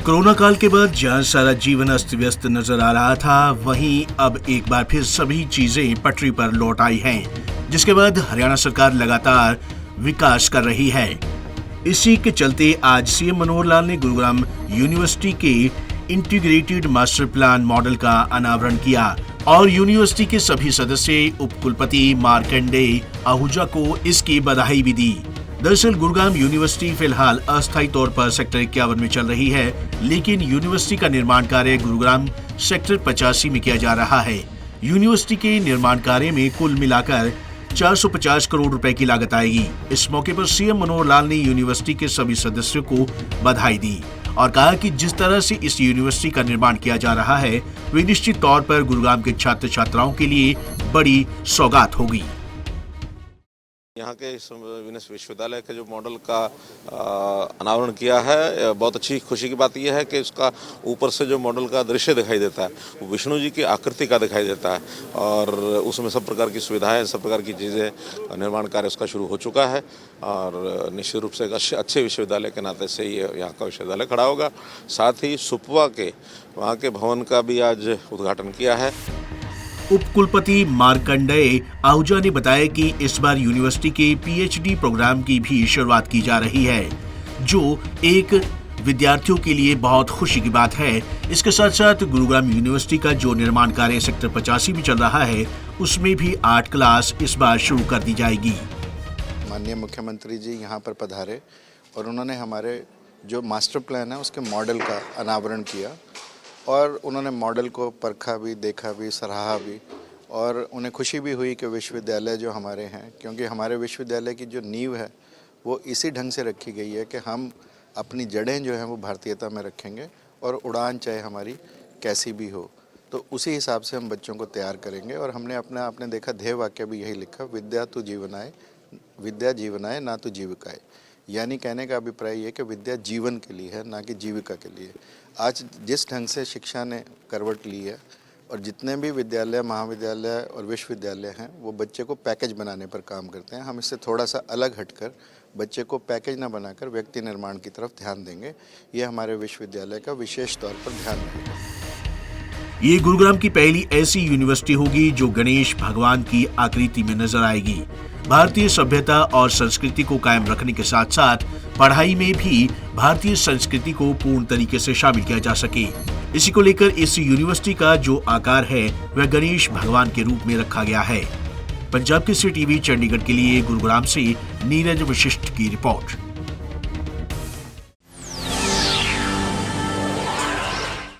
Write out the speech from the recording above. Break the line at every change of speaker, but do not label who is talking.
Corona काल के बाद जहां सारा जीवन अस्त व्यस्त नजर आ रहा था, वहीं अब एक बार फिर सभी चीजें पटरी पर लौट आई हैं, जिसके बाद हरियाणा सरकार लगातार विकास कर रही है। इसी के चलते आज सीएम मनोहर लाल ने गुरुग्राम यूनिवर्सिटी के इंटीग्रेटेड मास्टर प्लान मॉडल का अनावरण किया और यूनिवर्सिटी के सभी सदस्य उपकुलपति मार्कंडेय आहूजा को इसकी बधाई भी दी। दरअसल गुरुग्राम यूनिवर्सिटी फिलहाल अस्थायी तौर पर सेक्टर 51 में चल रही है, लेकिन यूनिवर्सिटी का निर्माण कार्य गुरुग्राम सेक्टर 85 में किया जा रहा है। यूनिवर्सिटी के निर्माण कार्य में कुल मिलाकर 450 करोड़ रुपए की लागत आएगी। इस मौके पर सीएम मनोहर लाल ने यूनिवर्सिटी के सभी सदस्यों को बधाई दी और कहा कि जिस तरह से इस यूनिवर्सिटी का निर्माण किया जा रहा है, वे निश्चित तौर पर गुरुग्राम के छात्र छात्राओं के लिए बड़ी सौगात होगी।
यहाँ के विश्वविद्यालय के जो मॉडल का अनावरण किया है, बहुत अच्छी खुशी की बात यह है कि उसका ऊपर से जो मॉडल का दृश्य दिखाई देता है वो विष्णु जी की आकृति का दिखाई देता है और उसमें सब प्रकार की सुविधाएं, सब प्रकार की चीज़ें, निर्माण कार्य उसका शुरू हो चुका है और निश्चित रूप से एक अच्छे विश्वविद्यालय के नाते से ये यहाँ का विश्वविद्यालय खड़ा होगा। साथ ही सुपवा के वहाँ के भवन का भी आज उद्घाटन किया है।
उपकुलपति मार्कंडेय आहूजा ने बताया कि इस बार यूनिवर्सिटी के पीएचडी प्रोग्राम की भी शुरुआत की जा रही है, जो एक विद्यार्थियों के लिए बहुत खुशी की बात है। इसके साथ साथ गुरुग्राम यूनिवर्सिटी का जो निर्माण कार्य सेक्टर 85 में चल रहा है, उसमें भी 8 क्लास इस बार शुरू कर दी जाएगी।
माननीय मुख्यमंत्री जी यहाँ पर पधारे और उन्होंने हमारे जो मास्टर प्लान है उसके मॉडल का अनावरण किया और उन्होंने मॉडल को परखा भी, देखा भी, सराहा भी और उन्हें खुशी भी हुई कि विश्वविद्यालय जो हमारे हैं, क्योंकि हमारे विश्वविद्यालय की जो नींव है वो इसी ढंग से रखी गई है कि हम अपनी जड़ें जो हैं वो भारतीयता में रखेंगे और उड़ान चाहे हमारी कैसी भी हो, तो उसी हिसाब से हम बच्चों को तैयार करेंगे। और हमने आपने देखा ध्येय वाक्य भी यही लिखा, विद्या जीवनाय ना तो जीविकाए, यानी कहने का अभिप्राय ये कि विद्या जीवन के लिए है, ना कि जीविका के लिए। आज जिस ढंग से शिक्षा ने करवट ली है और जितने भी विद्यालय, महाविद्यालय और विश्वविद्यालय हैं वो बच्चे को पैकेज बनाने पर काम करते हैं। हम इससे थोड़ा सा अलग हटकर बच्चे को पैकेज ना बनाकर व्यक्ति निर्माण की तरफ ध्यान देंगे। ये हमारे विश्वविद्यालय का विशेष तौर पर ध्यान रहेगा।
ये गुरुग्राम की पहली ऐसी यूनिवर्सिटी होगी जो गणेश भगवान की आकृति में नजर आएगी। भारतीय सभ्यता और संस्कृति को कायम रखने के साथ साथ पढ़ाई में भी भारतीय संस्कृति को पूर्ण तरीके से शामिल किया जा सके, इसी को लेकर इस यूनिवर्सिटी का जो आकार है वह गणेश भगवान के रूप में रखा गया है। पंजाब केसरी टीवी चंडीगढ़ के लिए गुरुग्राम से नीरज वशिष्ठ की रिपोर्ट।